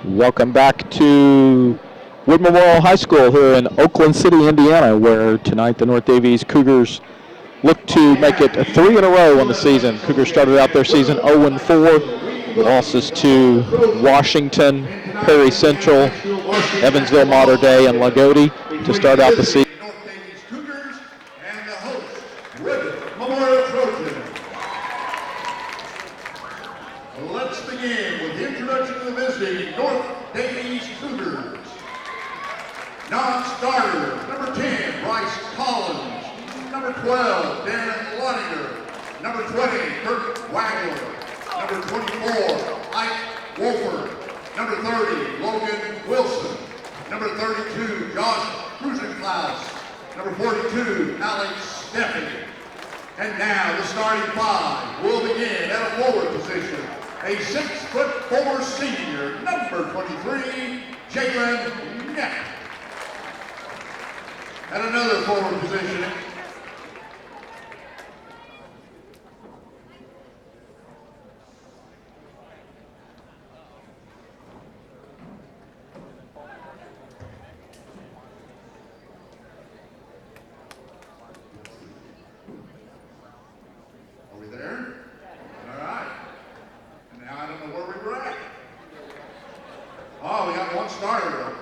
Welcome back to Wood Memorial High School here in Oakland City, Indiana, where tonight the North Davies Cougars look to make it 3 in a row in the season. Cougars started out their season 0-4, losses to Washington, Perry Central, Evansville Mater Dei, and Lagodi to start out the season. Let's begin with the introduction of the visiting North Davies Cougars. Non-starters, number 10, Bryce Collins. Number 12, Darren Luttinger. Number 20, Kirk Wagler. Number 24, Ike Wolford. Number 30, Logan Wilson. Number 32, Josh Cruzenklaus. Number 42, Alex Steffi. And now the starting five will begin at a forward position. A 6'4" senior, number 23, Jalen Neck. At another forward position, are we there? All right. Now I don't know where we were at. Oh, we got one starter though.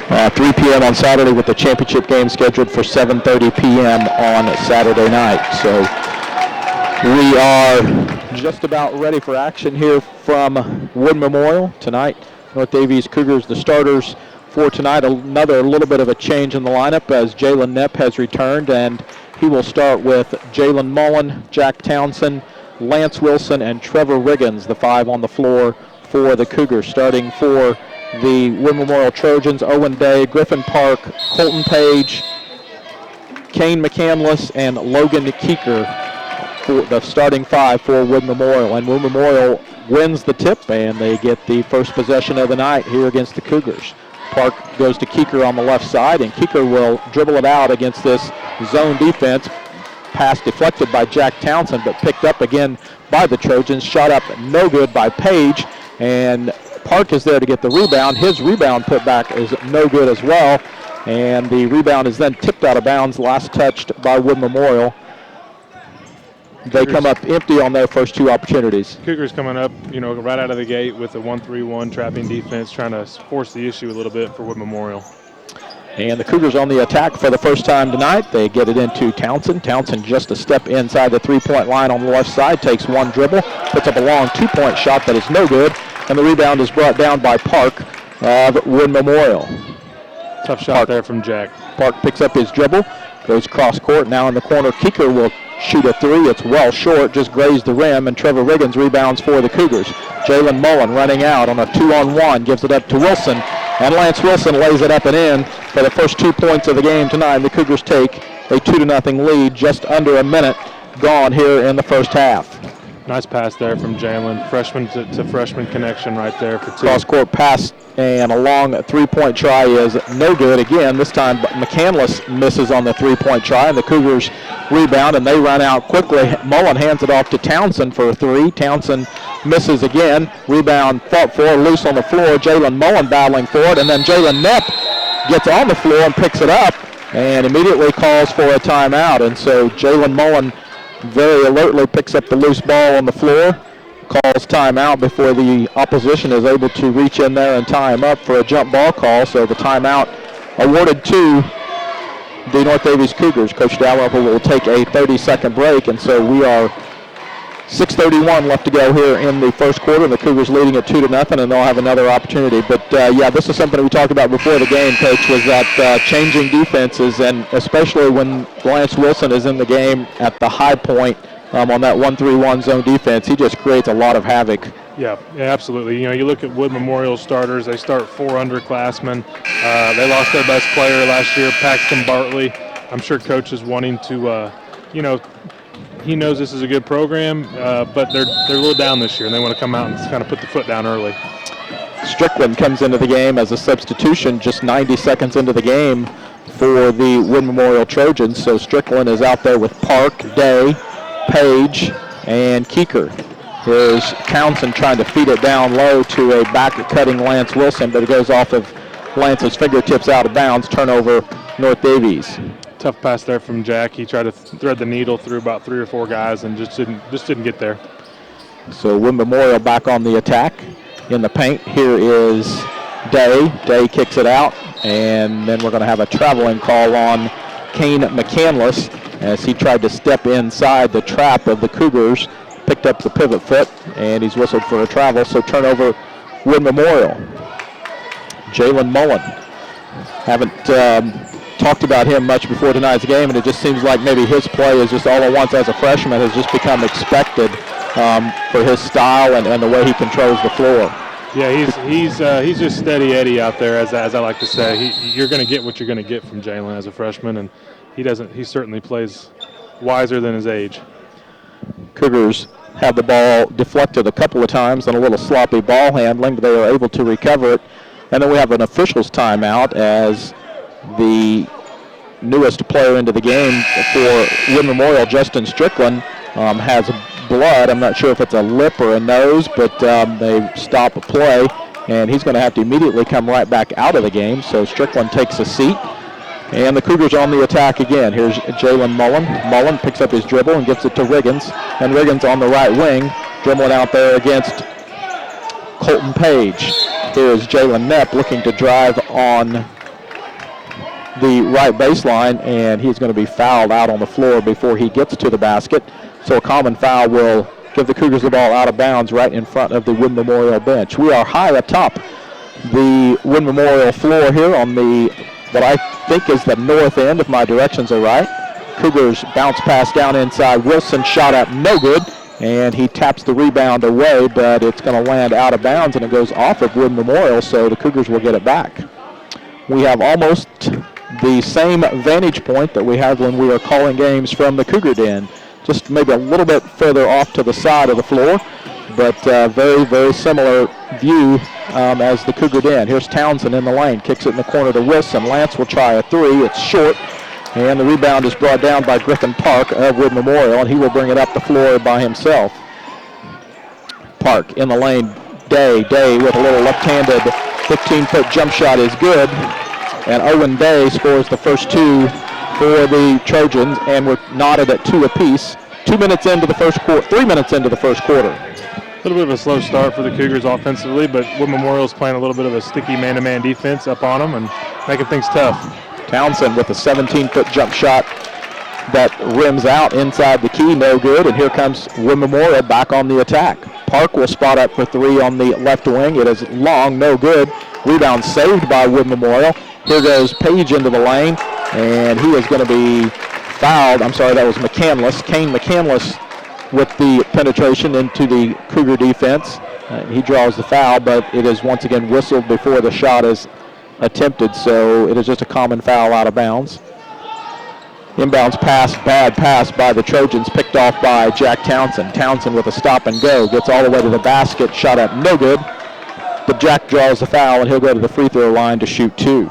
At 3 p.m. on Saturday with the championship game scheduled for 7:30 p.m. on Saturday night. So we are just about ready for action here from Wood Memorial tonight. North Davies Cougars, the starters for tonight. Another little bit of a change in the lineup as Jalen Nepp has returned, and he will start with Jalen Mullen, Jack Townsend, Lance Wilson, and Trevor Riggins, the five on the floor for the Cougars. Starting for the Wood Memorial Trojans, Owen Day, Griffin Park, Colton Page, Kane McCandless, and Logan Keeker for the starting five for Wood Memorial. And Wood Memorial wins the tip, and they get the first possession of the night here against the Cougars. Park goes to Keeker on the left side, and Keeker will dribble it out against this zone defense. Pass deflected by Jack Townsend, but picked up again by the Trojans. Shot up no good by Page, and Park is there to get the rebound. His rebound put back is no good as well, and the rebound is then tipped out of bounds, last touched by Wood Memorial. They come up empty on their first two opportunities. Cougars coming up, right out of the gate with a 1-3-1 trapping defense, trying to force the issue a little bit for Wood Memorial. And the Cougars on the attack for the first time tonight. They get it into Townsend. Townsend just a step inside the three-point line on the left side, takes one dribble, puts up a long two-point shot that is no good, and the rebound is brought down by Park of Wood Memorial. Tough shot there from Jack. Park picks up his dribble, goes cross court, now in the corner. Keeker will shoot a three. It's well short, just grazed the rim, and Trevor Riggins rebounds for the Cougars. Jalen Mullen running out on a 2-on-1, gives it up to Wilson, and Lance Wilson lays it up and in for the first 2 points of the game tonight. The Cougars take a 2-0 lead, just under a minute gone here in the first half. Nice pass there from Jalen. Freshman to freshman connection right there for two. Cross-court pass and a long three-point try is no good again. This time McCandless misses on the three-point try, and the Cougars rebound, and they run out quickly. Mullen hands it off to Townsend for a three. Townsend misses again. Rebound fought for, loose on the floor. Jalen Mullen battling for it, and then Jalen Nepp gets on the floor and picks it up and immediately calls for a timeout. And so Jalen Mullen very alertly picks up the loose ball on the floor, calls timeout before the opposition is able to reach in there and tie him up for a jump ball call. So the timeout awarded to the North Davies Cougars. Coach Dalrymple will take a 30-second break, and so we are 6:31 left to go here in the first quarter. The Cougars leading at 2-0, and they'll have another opportunity. But yeah, this is something we talked about before the game, Coach, was that changing defenses, and especially when Lance Wilson is in the game at the high point on that 1-3-1 zone defense, he just creates a lot of havoc. Yeah, absolutely. You look at Wood Memorial starters, they start 4 underclassmen. They lost their best player last year, Paxton Bartley. I'm sure Coach is wanting to, he knows this is a good program, but they're a little down this year, and they want to come out and kind of put the foot down early. Strickland comes into the game as a substitution just 90 seconds into the game for the Wood Memorial Trojans. So Strickland is out there with Park, Day, Page, and Keeker. Here's Townsend trying to feed it down low to a back-cutting Lance Wilson, but it goes off of Lance's fingertips out of bounds. Turnover, North Davies. Tough pass there from Jack. He tried to thread the needle through about 3 or 4 guys and just didn't get there. So Wood Memorial back on the attack in the paint. Here is Day. Day kicks it out, and then we're going to have a traveling call on Kane McCandless as he tried to step inside the trap of the Cougars, picked up the pivot foot, and he's whistled for a travel. So turnover, Wood Memorial. Jalen Mullen. Haven't talked about him much before tonight's game, and it just seems like maybe his play is just all at once as a freshman has just become expected for his style and the way he controls the floor. Yeah, he's just steady Eddie out there, as I like to say. You're going to get what you're going to get from Jalen as a freshman, and he certainly plays wiser than his age. Cougars have the ball deflected a couple of times on a little sloppy ball handling, but they are able to recover it. And then we have an officials timeout as the newest player into the game for Wood Memorial, Justin Strickland, has blood. I'm not sure if it's a lip or a nose, but they stop a play, and he's going to have to immediately come right back out of the game. So Strickland takes a seat, and the Cougars on the attack again. Here's Jalen Mullen. Mullen picks up his dribble and gives it to Riggins, and Riggins on the right wing, dribbling out there against Colton Page. Here is Jalen Knepp looking to drive on the right baseline, and he's going to be fouled out on the floor before he gets to the basket. So a common foul will give the Cougars the ball out of bounds right in front of the Wood Memorial bench. We are high atop the Wood Memorial floor here on what I think is the north end, if my directions are right. Cougars bounce pass down inside. Wilson shot up, no good, and he taps the rebound away, but it's going to land out of bounds, and it goes off of Wood Memorial, so the Cougars will get it back. We have almost the same vantage point that we have when we are calling games from the Cougar Den. Just maybe a little bit further off to the side of the floor, but very, very similar view as the Cougar Den. Here's Townsend in the lane, kicks it in the corner to Wilson. Lance will try a three. It's short, and the rebound is brought down by Griffin Park of Wood Memorial, and he will bring it up the floor by himself. Park in the lane. Day with a little left-handed 15-foot jump shot is good, and Owen Day scores the first two for the Trojans, and we're knotted at 2 apiece. 3 minutes into the first quarter. A little bit of a slow start for the Cougars offensively, but Wood Memorial's playing a little bit of a sticky man-to-man defense up on them and making things tough. Townsend with a 17-foot jump shot that rims out inside the key, no good, and here comes Wood Memorial back on the attack. Park will spot up for three on the left wing. It is long, no good. Rebound saved by Wood Memorial. Here goes Page into the lane, and he is going to be fouled. I'm sorry, that was McCandless. Kane McCandless with the penetration into the Cougar defense. He draws the foul, but it is once again whistled before the shot is attempted, so it is just a common foul out of bounds. Inbounds pass, bad pass by the Trojans, picked off by Jack Townsend. Townsend with a stop and go, gets all the way to the basket, shot up no good, but Jack draws the foul and he'll go to the free throw line to shoot two.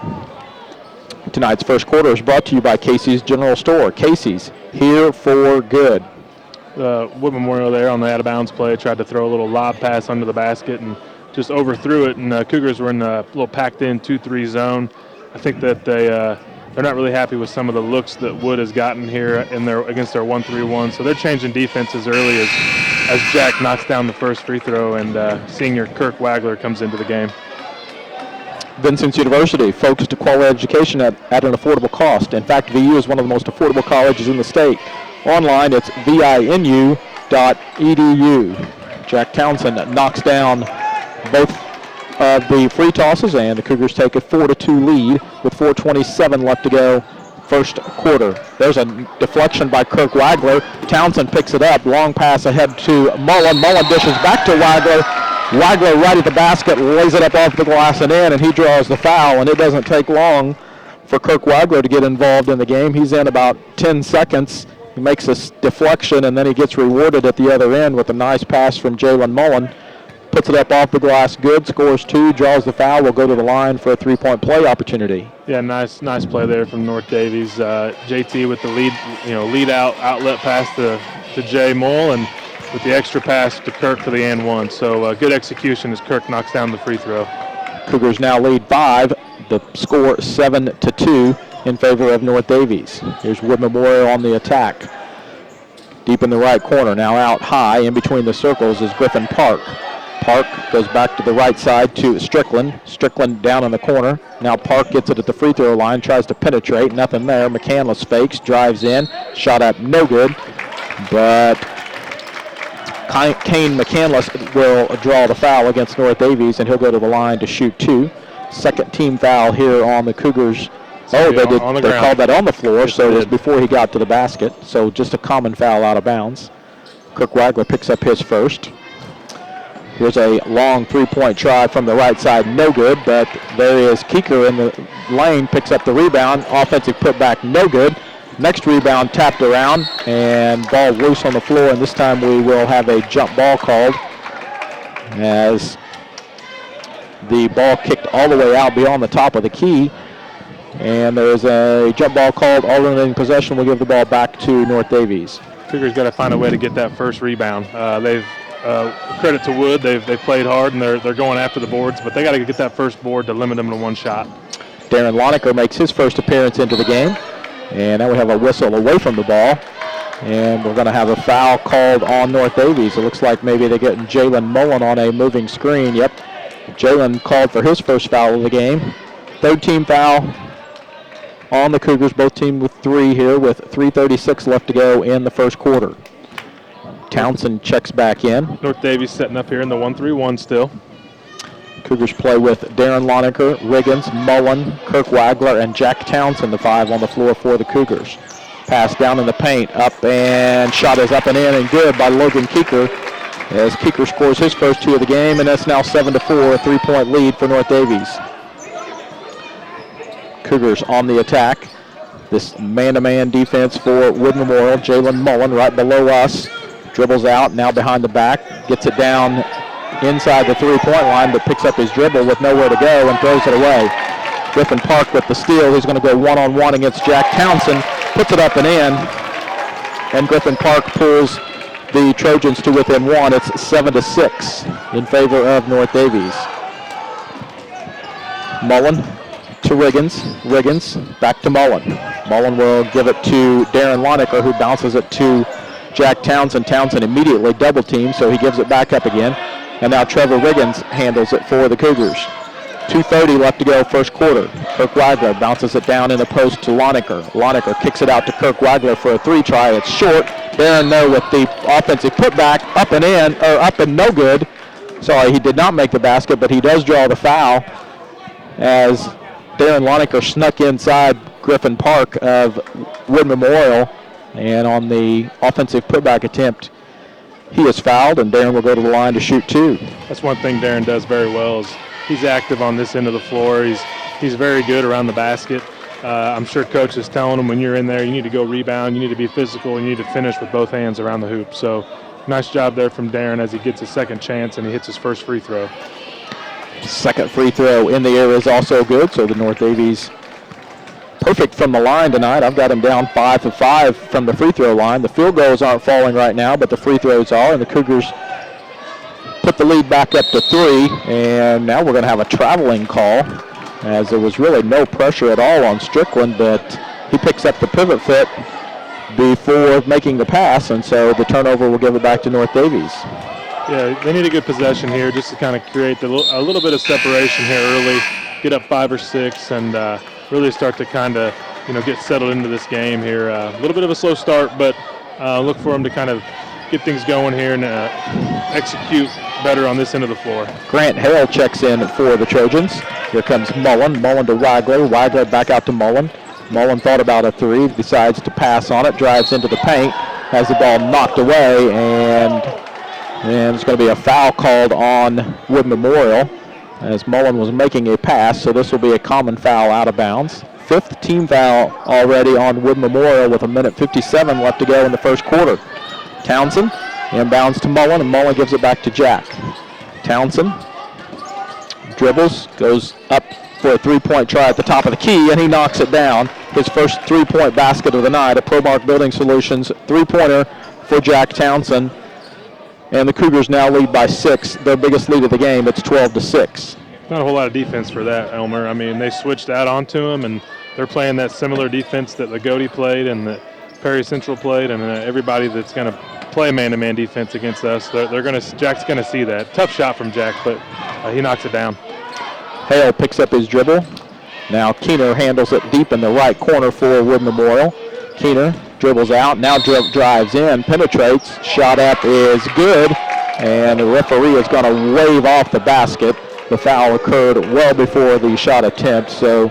Tonight's first quarter is brought to you by Casey's General Store. Casey's, here for good. Wood Memorial there on the out-of-bounds play tried to throw a little lob pass under the basket and just overthrew it, and Cougars were in a little packed-in 2-3 zone. I think that they're not really happy with some of the looks that Wood has gotten here against their 1-3-1, so they're changing defense as early as Jack knocks down the first free throw, and senior Kirk Wagler comes into the game. Vincent's University, focused to quality education at an affordable cost. In fact, VU is one of the most affordable colleges in the state. Online, it's vinu.edu. Jack Townsend knocks down both of the free tosses, and the Cougars take a 4-2 lead with 4:27 left to go first quarter. There's a deflection by Kirk Wagler. Townsend picks it up. Long pass ahead to Mullen. Mullen dishes back to Wagler. Wagler right at the basket, lays it up off the glass and in, and he draws the foul, and it doesn't take long for Kirk Wagler to get involved in the game. He's in about 10 seconds. He makes a deflection, and then he gets rewarded at the other end with a nice pass from Jalen Mullen. puts it up off the glass, good, scores 2, draws the foul, will go to the line for a 3-point play opportunity. Yeah, nice play there from North Davies. JT with the lead out outlet pass to Jay Mull, and with the extra pass to Kirk for the and one. So good execution as Kirk knocks down the free throw. Cougars now lead 5. The score 7-2 in favor of North Davies. Here's Wood Memorial on the attack. Deep in the right corner, now out high in between the circles is Griffin Park. Park goes back to the right side to Strickland. Strickland down in the corner. Now Park gets it at the free throw line, tries to penetrate, nothing there. McCandless fakes, drives in, shot up, no good. But Kane McCandless will draw the foul against North Davies, and he'll go to the line to shoot 2. Second team foul here on the Cougars. Oh, they called that on the floor, so it was before he got to the basket. So just a common foul out of bounds. Kirk Wagler picks up his first. Here's a long three-point try from the right side, no good, but there is Keeker in the lane, picks up the rebound. Offensive putback, no good. Next rebound tapped around, and ball loose on the floor, and this time we will have a jump ball called as the ball kicked all the way out beyond the top of the key. And there is a jump ball called. Alternating possession will give the ball back to North Davies. Cougars got to find a way to get that first rebound. They've credit to Wood. They've played hard and they're going after the boards, but they got to get that first board to limit them to one shot. Darren Lonecker makes his first appearance into the game, and now we have a whistle away from the ball, and we're going to have a foul called on North Davies. It looks like maybe they're getting Jalen Mullen on a moving screen. Yep, Jalen called for his first foul of the game. Third team foul on the Cougars, both teams with 3 here with 3:36 left to go in the first quarter. Townsend checks back in. North Davies setting up here in the 1-3-1 still. Cougars play with Darren Lonecker, Riggins, Mullen, Kirk Wagler, and Jack Townsend, the 5 on the floor for the Cougars. Pass down in the paint, up, and shot is up and in and good by Logan Keeker as Keeker scores his first 2 of the game, and that's now 7-4, a 3-point lead for North Davies. Cougars on the attack. This man-to-man defense for Wood Memorial. Jalen Mullen right below us. Dribbles out, now behind the back. Gets it down inside the 3-point line, but picks up his dribble with nowhere to go and throws it away. Griffin Park with the steal. He's going to go one-on-one against Jack Townsend. Puts it up and in. And Griffin Park pulls the Trojans to within 1. It's 7-6 in favor of North Davies. Mullen to Riggins. Riggins back to Mullen. Mullen will give it to Darren Lonecker, who bounces it to Jack Townsend. Townsend immediately double teamed, so he gives it back up again. And now Trevor Riggins handles it for the Cougars. 2:30 left to go first quarter. Kirk Wagler bounces it down in the post to Lonecker. Lonecker kicks it out to Kirk Wagler for a 3 try. It's short. Barron though with the offensive putback up and in, or up and no good. Sorry, he did not make the basket, but he does draw the foul as Darren Lonecker snuck inside Griffin Park of Wood Memorial. And on the offensive putback attempt, he is fouled, and Darren will go to the line to shoot 2. That's one thing Darren does very well is he's active on this end of the floor. He's very good around the basket. I'm sure Coach is telling him when you're in there, you need to go rebound, you need to be physical, you need to finish with both hands around the hoop. So nice job there from Darren as he gets his second chance and he hits his first free throw. Second free throw in the air is also good, so the North Davies perfect from the line tonight. I've got him down 5 for 5 from the free throw line. The field goals aren't falling right now, but the free throws are, and the Cougars put the lead back up to 3, and now we're going to have a traveling call as there was really no pressure at all on Strickland, but he picks up the pivot foot before making the pass, and so the turnover will give it back to North Davies. Yeah, they need a good possession here just to kind of create a little bit of separation here early, get up 5 or 6, and really start to kind of, get settled into this game here. A little bit of a slow start, but look for them to kind of get things going here and execute better on this end of the floor. Grant Hale checks in for the Trojans. Here comes Mullen. Mullen to Wagler. Wagler back out to Mullen. Mullen thought about a 3, decides to pass on it, drives into the paint, has the ball knocked away, and there's going to be a foul called on Wood Memorial as Mullen was making a pass, so this will be a common foul out of bounds. 5th team foul already on Wood Memorial with 1:57 left to go in the first quarter. Townsend inbounds to Mullen, and Mullen gives it back to Jack. Townsend dribbles, goes up for a three-point try at the top of the key, and he knocks it down. His first three-point basket of the night, a ProMark Building Solutions three-pointer for Jack Townsend. And the Cougars now lead by 6, their biggest lead of the game. It's 12-6. Not a whole lot of defense for that, Elmer. I mean, they switched that onto him, and they're playing that similar defense that Lagodi played and that Perry Central played, and everybody that's going to play man-to-man defense against us. Jack's going to see that. Tough shot from Jack, but he knocks it down. Hale picks up his dribble. Now Keener handles it deep in the right corner for Wood Memorial. Keener dribbles out, now drives in, penetrates, shot up is good, and the referee is going to wave off the basket. The foul occurred well before the shot attempt, so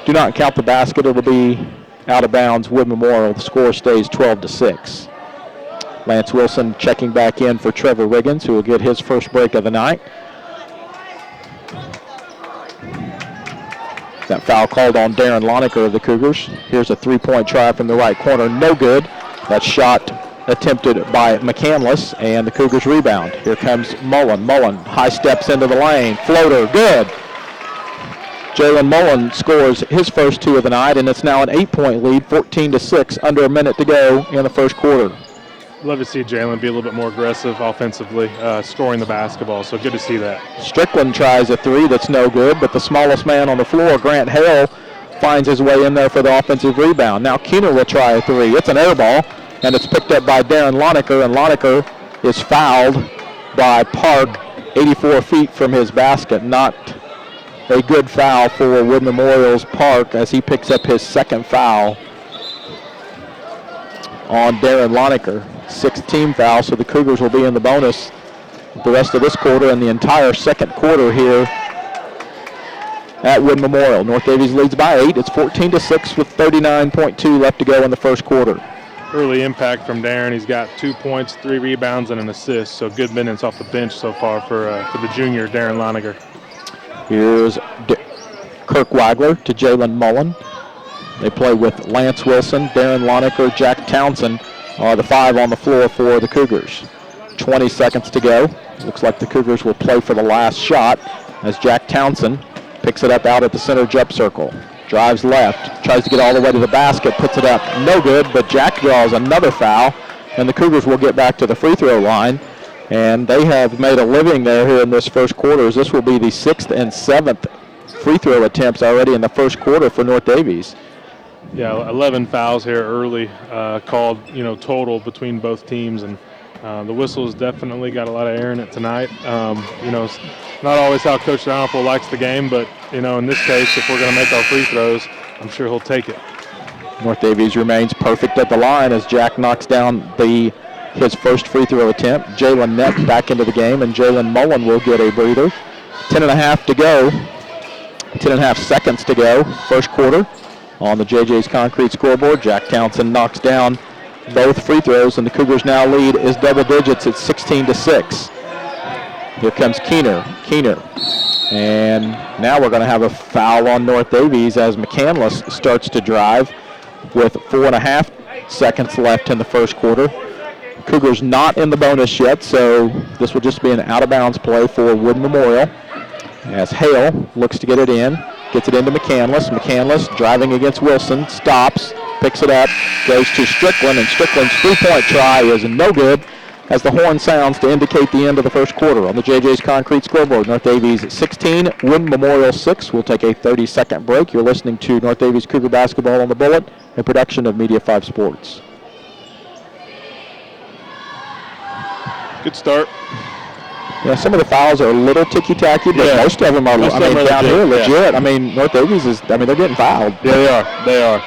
do not count the basket. It'll be out of bounds, Wood Memorial. The score stays 12-6. Lance Wilson checking back in for Trevor Riggins, who will get his first break of the night. That foul called on Darren Lonecker of the Cougars. Here's a three-point try from the right corner, no good. That shot attempted by McCandless, and the Cougars rebound. Here comes Mullen. Mullen high steps into the lane, floater, good. Jalen Mullen scores his first 2 of the night, and it's now an 8-point lead, 14-6, under a minute to go in the first quarter. Love to see Jalen be a little bit more aggressive offensively, scoring the basketball, so good to see that. Strickland tries a 3 that's no good, but the smallest man on the floor, Grant Hale, finds his way in there for the offensive rebound. Now Keener will try a 3. It's an air ball, and it's picked up by Darren Lonecker, and Lonecker is fouled by Park 84 feet from his basket. Not a good foul for Wood Memorial's Park as he picks up his second foul on Darren Lonecker. 6th team foul, so the Cougars will be in the bonus the rest of this quarter and the entire second quarter here at Wood Memorial. North Davies leads by 8. It's 14-6 with 39.2 left to go in the first quarter. Early impact from Darren. He's got 2 points, 3 rebounds, and an assist, so good minutes off the bench so far for the junior, Darren Lonecker. Here's Kirk Wagler to Jalen Mullen. They play with Lance Wilson, Darren Lonecker, Jack Townsend are the 5 on the floor for the Cougars. 20 seconds to go. Looks like the Cougars will play for the last shot as Jack Townsend picks it up out at the center jump circle. Drives left, tries to get all the way to the basket, puts it up, no good, but Jack draws another foul, and the Cougars will get back to the free throw line. And they have made a living there here in this first quarter, as this will be the 6th and 7th free throw attempts already in the first quarter for North Davies. Yeah, 11 fouls here early, called, total between both teams, and the whistle's definitely got a lot of air in it tonight. It's not always how Coach Downapple likes the game, but, in this case, if we're going to make our free throws, I'm sure he'll take it. North Davies remains perfect at the line as Jack knocks down his first free throw attempt. Jalen Neck back into the game, and Jalen Mullen will get a breather. 10.5 to go. 10.5 seconds to go. First quarter. On the JJ's Concrete scoreboard, Jack Townsend knocks down both free throws, and the Cougars now lead is double digits at 16-6. Here comes Keener. And now we're going to have a foul on North Davies as McCandless starts to drive with 4.5 seconds left in the first quarter. Cougars not in the bonus yet, so this will just be an out-of-bounds play for Wood Memorial as Hale looks to get it in. Gets it into McCandless. McCandless driving against Wilson. Stops. Picks it up. Goes to Strickland. And Strickland's three-point try is no good as the horn sounds to indicate the end of the first quarter. On the JJ's Concrete scoreboard, North Davies 16, Wood Memorial 6. We'll take a 30-second break. You're listening to North Davies Cougar Basketball on the Bullet, a production of Media 5 Sports. Good start. Yeah, some of the fouls are a little ticky-tacky, but most of them are, down here, legit. Yeah. I mean, North Davies they're getting fouled. Yeah, they are.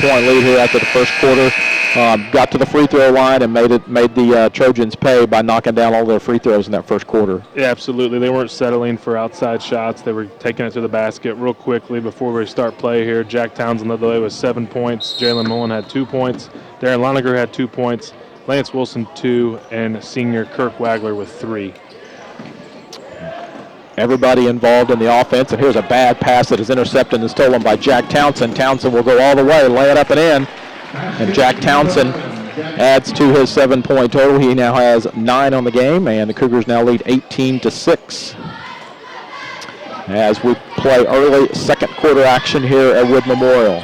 7-point lead here after the first quarter. Got to the free throw line and made the Trojans pay by knocking down all their free throws in that first quarter. Yeah, absolutely. They weren't settling for outside shots. They were taking it to the basket real quickly before we start play here. Jack Townsend led the way with 7 points. Jalen Mullen had 2 points. Darren Loniger had 2 points. Lance Wilson 2, and senior Kirk Wagler with 3. Everybody involved in the offense, and here's a bad pass that is intercepted and stolen by Jack Townsend. Townsend will go all the way, lay it up and in, and Jack Townsend adds to his 7-point total. He now has 9 on the game, and the Cougars now lead 18-6. As we play early second quarter action here at Wood Memorial.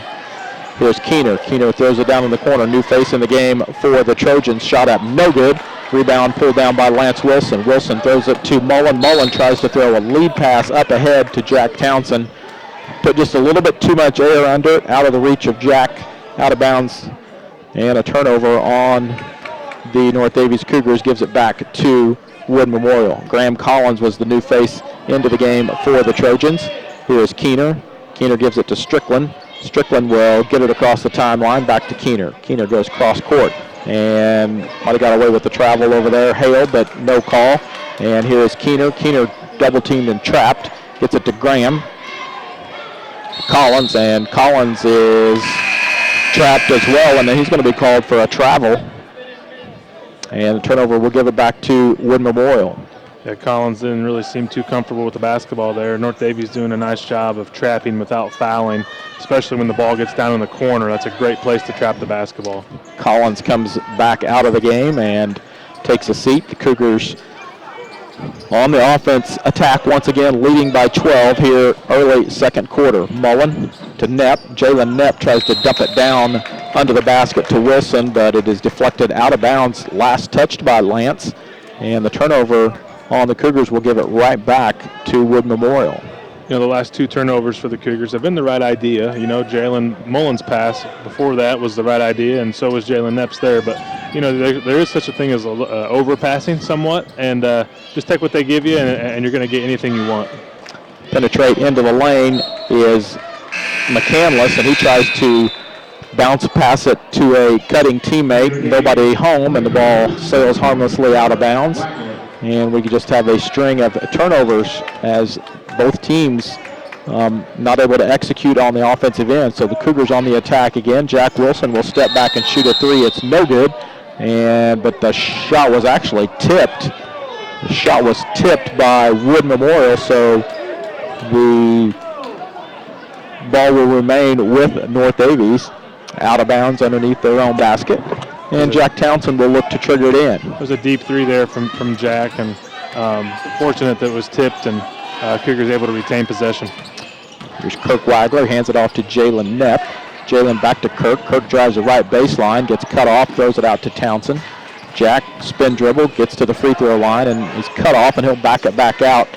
Here's Keener. Keener throws it down in the corner. New face in the game for the Trojans. Shot up, no good. Rebound pulled down by Lance Wilson. Wilson throws it to Mullen. Mullen tries to throw a lead pass up ahead to Jack Townsend. Put just a little bit too much air under it, out of the reach of Jack, out of bounds. And a turnover on the North Davies Cougars gives it back to Wood Memorial. Graham Collins was the new face into the game for the Trojans. Here is Keener. Keener gives it to Strickland. Strickland will get it across the timeline back to Keener. Keener goes cross court and might have got away with the travel over there. Hale, but no call. And here is Keener. Keener double teamed and trapped. Gets it to Graham. Collins, and Collins is trapped as well, and then he's going to be called for a travel. And the turnover will give it back to Wood Memorial. Yeah, Collins didn't really seem too comfortable with the basketball there. North Davies doing a nice job of trapping without fouling, especially when the ball gets down in the corner. That's a great place to trap the basketball. Collins comes back out of the game and takes a seat. The Cougars on the offense attack once again, leading by 12 here early second quarter. Mullen to Knepp. Jalen Knepp tries to dump it down under the basket to Wilson, but it is deflected out of bounds. Last touched by Lance, and the turnover on the Cougars will give it right back to Wood Memorial. You know, the last 2 turnovers for the Cougars have been the right idea. You know, Jalen Mullen's pass before that was the right idea, and so was Jalen Knepp's there. But, you know, there is such a thing as overpassing somewhat, and just take what they give you, and you're going to get anything you want. Penetrate into the lane is McCandless, and he tries to bounce pass it to a cutting teammate. Nobody home, and the ball sails harmlessly out of bounds. And we could just have a string of turnovers as both teams not able to execute on the offensive end. So the Cougars on the attack again. Jack Wilson will step back and shoot a 3. It's no good. But the shot was actually tipped. The shot was tipped by Wood Memorial, so the ball will remain with North Davies out of bounds underneath their own basket. And Jack Townsend will look to trigger it in. It was a deep 3 there from Jack, and fortunate that it was tipped, and Cougars able to retain possession. Here's Kirk Wagler, hands it off to Jalen Knepp. Jalen back to Kirk. Kirk drives the right baseline, gets cut off, throws it out to Townsend. Jack, spin dribble, gets to the free throw line, and he's cut off, and he'll back it back out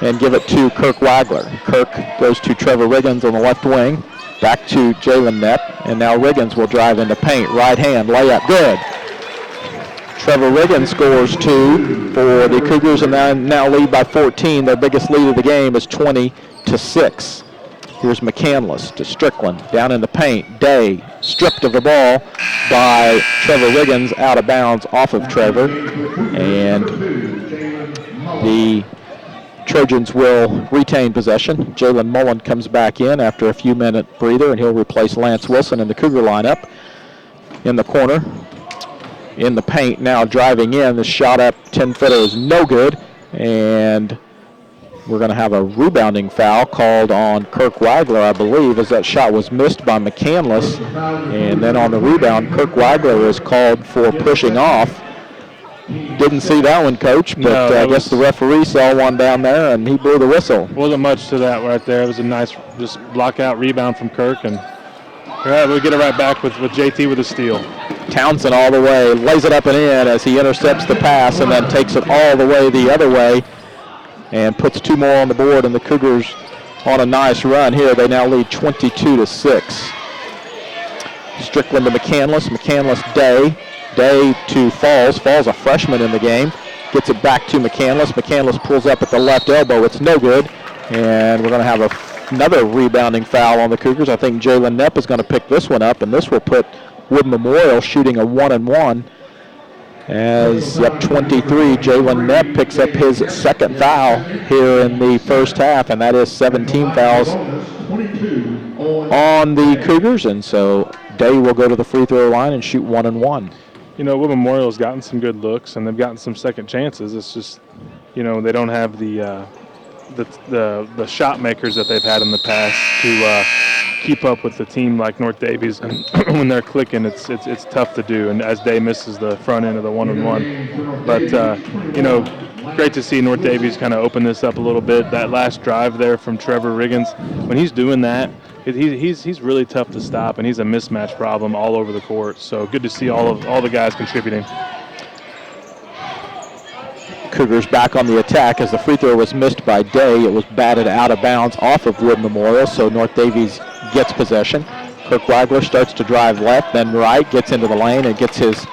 and give it to Kirk Wagler. Kirk goes to Trevor Riggins on the left wing. Back to Jalen Knepp, and now Riggins will drive into paint. Right hand, layup, good. Trevor Riggins scores 2 for the Cougars, and now lead by 14. Their biggest lead of the game is 20-6. Here's McCandless to Strickland, down in the paint. Day stripped of the ball by Trevor Riggins, out of bounds off of Trevor, and the Trojans will retain possession. Jalen Mullen comes back in after a few-minute breather, and he'll replace Lance Wilson in the Cougar lineup. In the corner, in the paint, now driving in. The shot up 10-footer is no good, and we're going to have a rebounding foul called on Kirk Wagler, I believe, as that shot was missed by McCandless. And then on the rebound, Kirk Wagler is called for pushing off. Didn't see that one, Coach, but no, I guess the referee saw one down there, and he blew the whistle. Wasn't much to that right there. It was a nice just block-out rebound from Kirk, and we'll get it right back with JT with a steal. Townsend all the way, lays it up and in as he intercepts the pass and then takes it all the way the other way and puts 2 more on the board, and the Cougars on a nice run here. They now lead 22-6. Strickland to McCandless. McCandless, Day to Falls. Falls, a freshman in the game. Gets it back to McCandless. McCandless pulls up at the left elbow. It's no good. And we're going to have a Another rebounding foul on the Cougars. I think Jalen Knepp is going to pick this one up, and this will put Wood Memorial shooting a 1-and-1. As up 23, Jalen Knepp picks up his second foul here in the first half, and that is 17 fouls on the Cougars. And so Day will go to the free throw line and shoot 1-and-1. You know, Wood Memorial's gotten some good looks, and they've gotten some second chances. It's just, you know, they don't have the shot makers that they've had in the past to keep up with the team like North Davies. And when they're clicking, it's tough to do. And as Day misses the front end of the 1-and-1, but you know, great to see North Davies kind of open this up a little bit. That last drive there from Trevor Riggins, when he's doing that, he's really tough to stop, and he's a mismatch problem all over the court. So good to see all the guys contributing. Cougars back on the attack as the free throw was missed by Day. It was batted out of bounds off of Wood Memorial, so North Davies gets possession. Kirk Wagler starts to drive left, then right, gets into the lane and gets his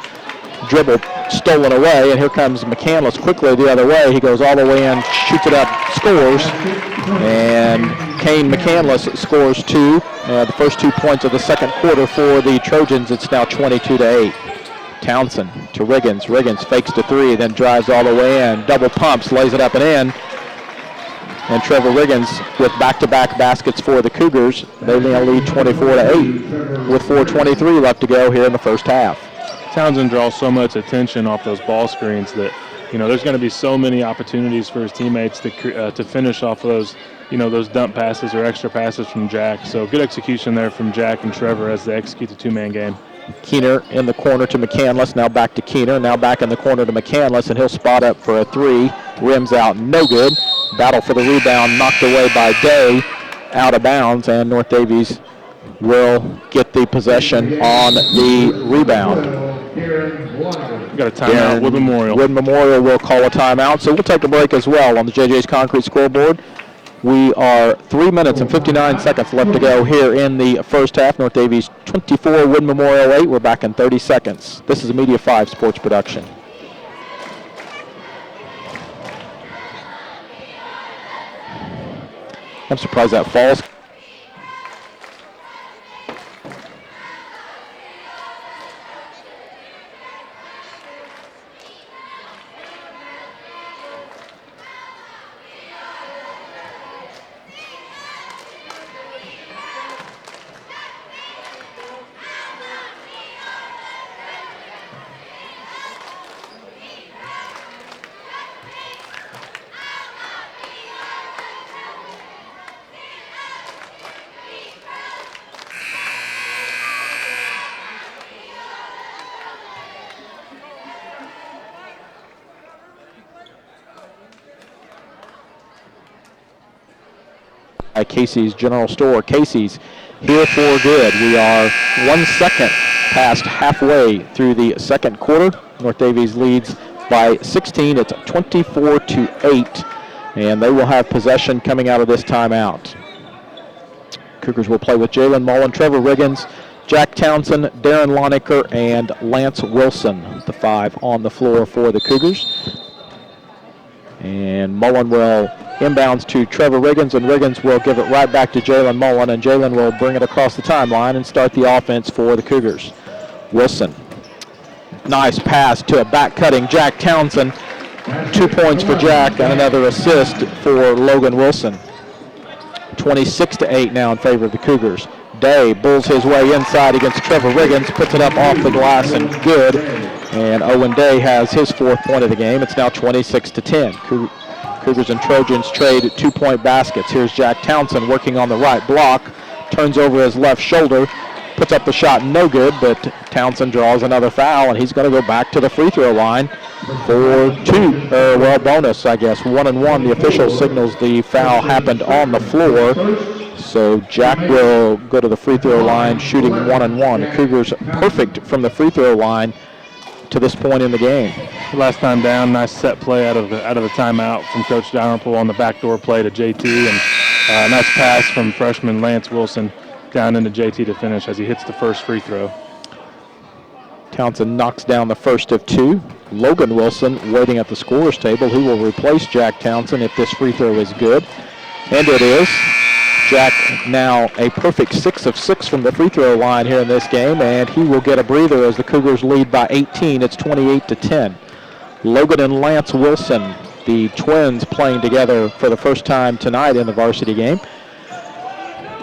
dribble stolen away, and here comes McCandless quickly the other way. He goes all the way in, shoots it up, scores, and Kane McCandless scores two. The first 2 points of the second quarter for the Trojans. It's now 22-8. Townsend to Riggins. Riggins fakes to three, then drives all the way in. Double pumps, lays it up and in. And Trevor Riggins with back-to-back baskets for the Cougars. They now lead 24-8 with 4:23 left to go here in the first half. Townsend draws so much attention off those ball screens that, you know, there's going to be so many opportunities for his teammates to finish off of those, you know, those dump passes or extra passes from Jack. So good execution there from Jack and Trevor as they execute the two-man game. Keener in the corner to McCandless, now back to Keener, now back in the corner to McCandless, and he'll spot up for a three. Rims out, no good. Battle for the rebound, knocked away by Day, out of bounds, and North Davies will get the possession on the rebound. We've got a timeout, Wood Memorial. Wood Memorial will call a timeout, so we'll take a break as well on the JJ's Concrete scoreboard. We are 3 minutes and 59 seconds left to go here in the first half. North Davies 24, Wood Memorial 8. We're back in 30 seconds. This is a Media 5 sports production. I'm surprised that falls. At Casey's General Store. Casey's here for good. We are 1 second past halfway through the second quarter. North Davies leads by 16. It's 24-8, and they will have possession coming out of this timeout. Cougars will play with Jalen Mullen, Trevor Riggins, Jack Townsend, Darren Lonecker, and Lance Wilson, the five on the floor for the Cougars. And Mullen will inbounds to Trevor Riggins, and Riggins will give it right back to Jalen Mullen, and Jalen will bring it across the timeline and start the offense for the Cougars. Wilson, nice pass to a back-cutting Jack Townsend. 2 points for Jack and another assist for Logan Wilson. 26-8 now in favor of the Cougars. Day bulls his way inside against Trevor Riggins, puts it up off the glass and good. And Owen Day has his fourth point of the game. It's now 26-10. Cougars and Trojans trade 2-point baskets. Here's Jack Townsend working on the right block, turns over his left shoulder, puts up the shot, no good, but Townsend draws another foul, and he's going to go back to the free throw line for bonus, I guess, 1-and-1. The official signals the foul happened on the floor, so Jack will go to the free throw line shooting 1-and-1. Cougars perfect from the free throw line to this point in the game. Last time down, nice set play out of the timeout from Coach Dalrymple on the backdoor play to JT, and nice pass from freshman Lance Wilson down into JT to finish as he hits the first free throw. Townsend knocks down the first of two. Logan Wilson waiting at the scorer's table, who will replace Jack Townsend if this free throw is good. And it is. Jack now a perfect 6 of 6 from the free throw line here in this game, and he will get a breather as the Cougars lead by 18. It's 28-10. Logan and Lance Wilson, the twins, playing together for the first time tonight in the varsity game.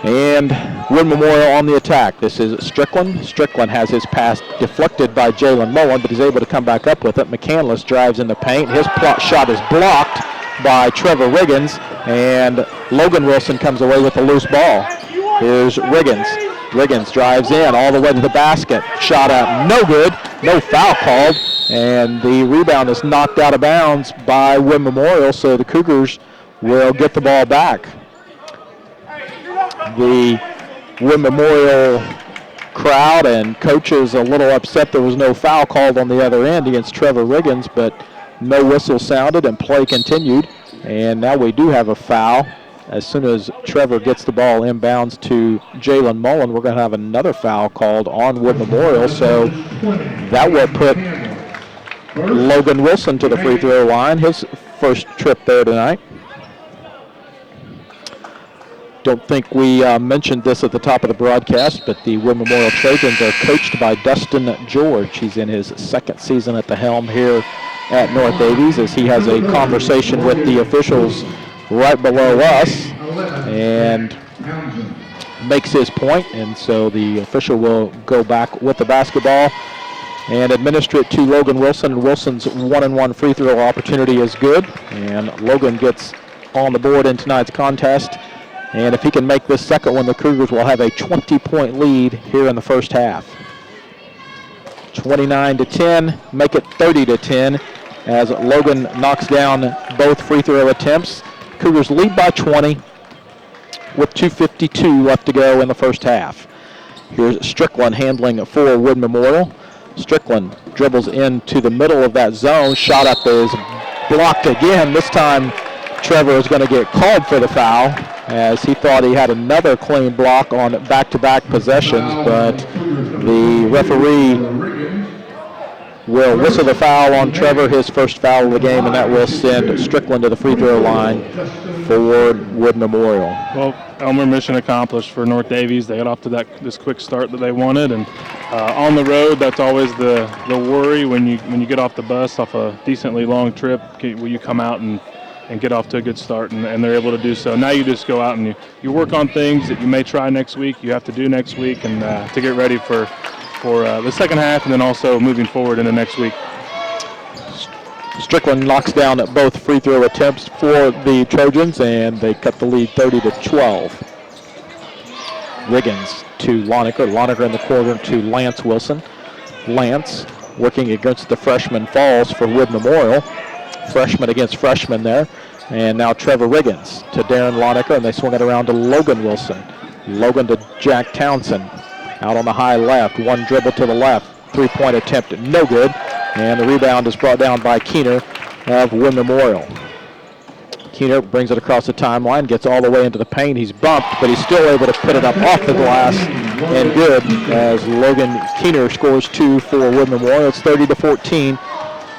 And Wood Memorial on the attack. This is Strickland. Strickland has his pass deflected by Jalen Mullen, but he's able to come back up with it. McCandless drives in the paint. His shot is blocked by Trevor Riggins, and Logan Wilson comes away with a loose ball. Here's Riggins. Riggins drives in all the way to the basket. Shot up, no good. No foul called, and the rebound is knocked out of bounds by Wood Memorial, so the Cougars will get the ball back. The Wood Memorial crowd and coaches a little upset there was no foul called on the other end against Trevor Riggins, but no whistle sounded and play continued. And now we do have a foul. As soon as Trevor gets the ball inbounds to Jalen Mullen, we're going to have another foul called on Wood Memorial. So that will put Logan Wilson to the free throw line, his first trip there tonight. Don't think we mentioned this at the top of the broadcast, but the Wood Memorial Trojans are coached by Dustin George. He's in his second season at the helm here at North Davies, as he has a conversation with the officials right below us and makes his point. And so the official will go back with the basketball and administer it to Logan Wilson. And Wilson's 1-and-1 free throw opportunity is good, and Logan gets on the board in tonight's contest. And if he can make this second one, the Cougars will have a 20-point lead here in the first half. 29-10, make it 30-10 as Logan knocks down both free throw attempts. Cougars lead by 20 with 2:52 left to go in the first half. Here's Strickland handling for Wood Memorial. Strickland dribbles into the middle of that zone. Shot up is blocked again. This time Trevor is going to get called for the foul, as he thought he had another clean block on back-to-back possessions, but the referee will whistle the foul on Trevor, his first foul of the game, and that will send Strickland to the free throw line for Wood Memorial. Well, Elmer, mission accomplished for North Davies. They got off to this quick start that they wanted, and on the road, that's always the worry when you get off the bus off a decently long trip. Will you come out and get off to a good start, and they're able to do so. Now you just go out and you work on things that you may try next week, you have to do next week, and to get ready for the second half, and then also moving forward into next week. Strickland knocks down both free throw attempts for the Trojans, and they cut the lead 30-12. Riggins to Lonecker. Lonecker in the corner to Lance Wilson. Lance working against the freshman Falls for Wood Memorial. Freshman against freshman there. And now Trevor Riggins to Darren Lonecker, and they swing it around to Logan Wilson. Logan to Jack Townsend. Out on the high left, one dribble to the left. Three-point attempt, no good. And the rebound is brought down by Keener of Wood Memorial. Keener brings it across the timeline, gets all the way into the paint. He's bumped, but he's still able to put it up off the glass and good, as Logan Keener scores two for Wood Memorial. It's 30-14,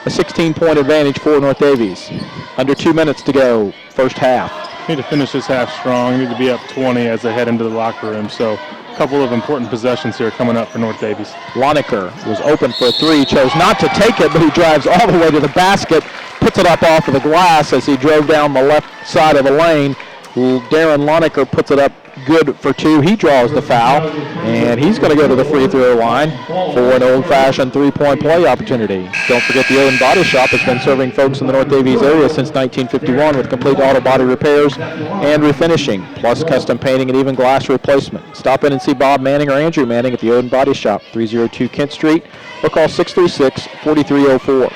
a 16-point advantage for North Davies. Under 2 minutes to go, first half. You need to finish this half strong. You need to be up 20 as they head into the locker room. So a couple of important possessions here coming up for North Davies. Lonecker was open for a three, chose not to take it, but he drives all the way to the basket, puts it up off of the glass as he drove down the left side of the lane. Darren Lonecker puts it up good for two. He draws the foul, and he's going to go to the free throw line for an old-fashioned three-point play opportunity. Don't forget the Owen Body Shop has been serving folks in the North Davies area since 1951 with complete auto body repairs and refinishing, plus custom painting and even glass replacement. Stop in and see Bob Manning or Andrew Manning at the Owen Body Shop, 302 Kent Street, or call 636-4304.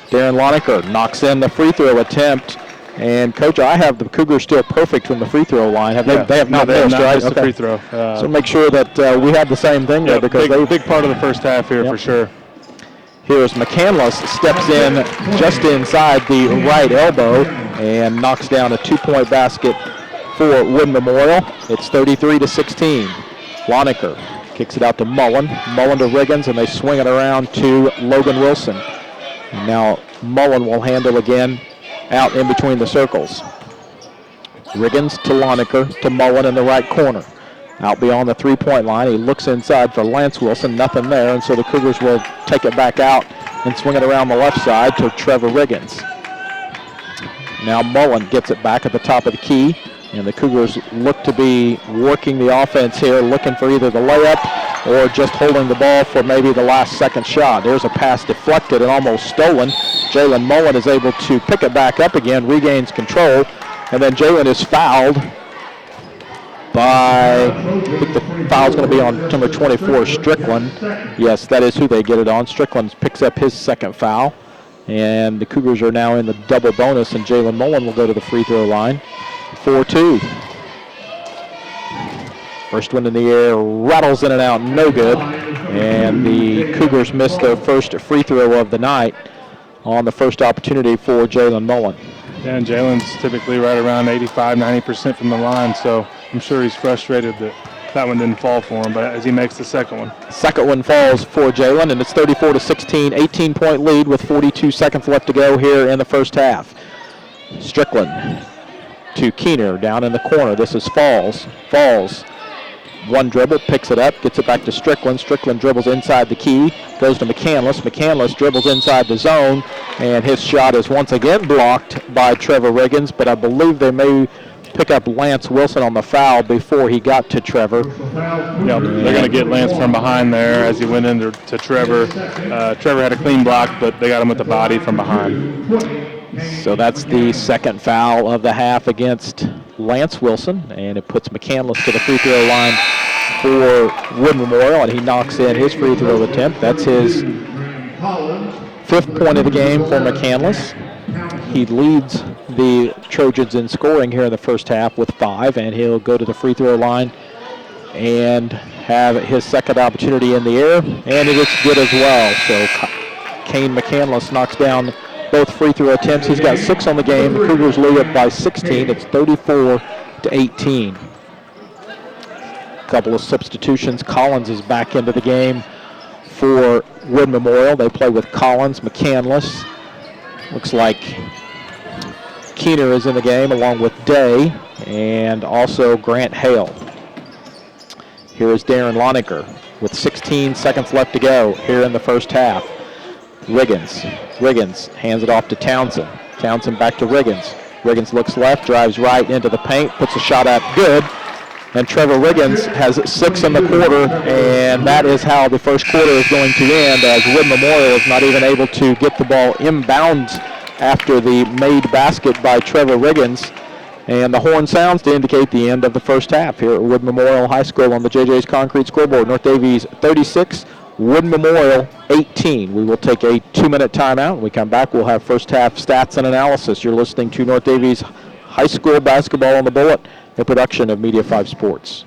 Darren Lonecker knocks in the free throw attempt. And, Coach, I have the Cougars still perfect from the free throw line. They have not missed, right? The free throw. So make sure that we have the same thing there, because big part of the first half here for sure. Here's McCandless, steps in just inside the right elbow and knocks down a two-point basket for Wood Memorial. It's 33-16. Lonecker kicks it out to Mullen. Mullen to Riggins, and they swing it around to Logan Wilson. And now Mullen will handle again out in between the circles. Riggins to Loneker to Mullen in the right corner. Out beyond the three-point line, he looks inside for Lance Wilson, nothing there, and so the Cougars will take it back out and swing it around the left side to Trevor Riggins. Now Mullen gets it back at the top of the key, and the Cougars look to be working the offense here, looking for either the layup or just holding the ball for maybe the last second shot. There's a pass deflected and almost stolen. Jalen Mullen is able to pick it back up again, regains control, and then Jalen is fouled by, I think the foul's going to be on number 24, Strickland. Yes, that is who they get it on. Strickland picks up his second foul, and the Cougars are now in the double bonus, and Jalen Mullen will go to the free throw line. 4-2. First one in the air, rattles in and out, no good. And the Cougars missed their first free throw of the night on the first opportunity for Jalen Mullen. Yeah, and Jalen's typically right around 85-90% from the line, so I'm sure he's frustrated that one didn't fall for him, but as he makes the second one. Second one falls for Jalen, and it's 34-16, 18-point lead with 42 seconds left to go here in the first half. Strickland to Keener down in the corner. This is Falls. Falls, one dribble, picks it up, gets it back to Strickland. Strickland dribbles inside the key, goes to McCandless. McCandless dribbles inside the zone, and his shot is once again blocked by Trevor Riggins, but I believe they may pick up Lance Wilson on the foul before he got to Trevor. Yeah, they're going to get Lance from behind there as he went into Trevor. Trevor had a clean block, but they got him with the body from behind. So that's the second foul of the half against Lance Wilson, and it puts McCandless to the free throw line for Wood Memorial, and he knocks in his free throw attempt. That's his fifth point of the game for McCandless. He leads the Trojans in scoring here in the first half with 5, and he'll go to the free throw line and have his second opportunity in the air, and it is good as well. So Kane McCandless knocks down both free throw attempts. He's got 6 on the game. The Cougars lead it by 16. It's 34-18. A couple of substitutions. Collins is back into the game for Wood Memorial. They play with Collins, McCandless. Looks like Keener is in the game along with Day and also Grant Hale. Here is Darren Loneker with 16 seconds left to go here in the first half. Riggins hands it off to Townsend. Townsend back to Riggins. Riggins looks left, drives right into the paint, puts a shot up good. And Trevor Riggins has 6 in the quarter, and that is how the first quarter is going to end, as Wood Memorial is not even able to get the ball inbounds after the made basket by Trevor Riggins. And the horn sounds to indicate the end of the first half here at Wood Memorial High School on the JJ's Concrete scoreboard. North Davies 36, Wood Memorial 18. We will take a 2-minute timeout. When we come back, we'll have first half stats and analysis. You're listening to North Davies High School Basketball on the Bullet, a production of Media 5 Sports.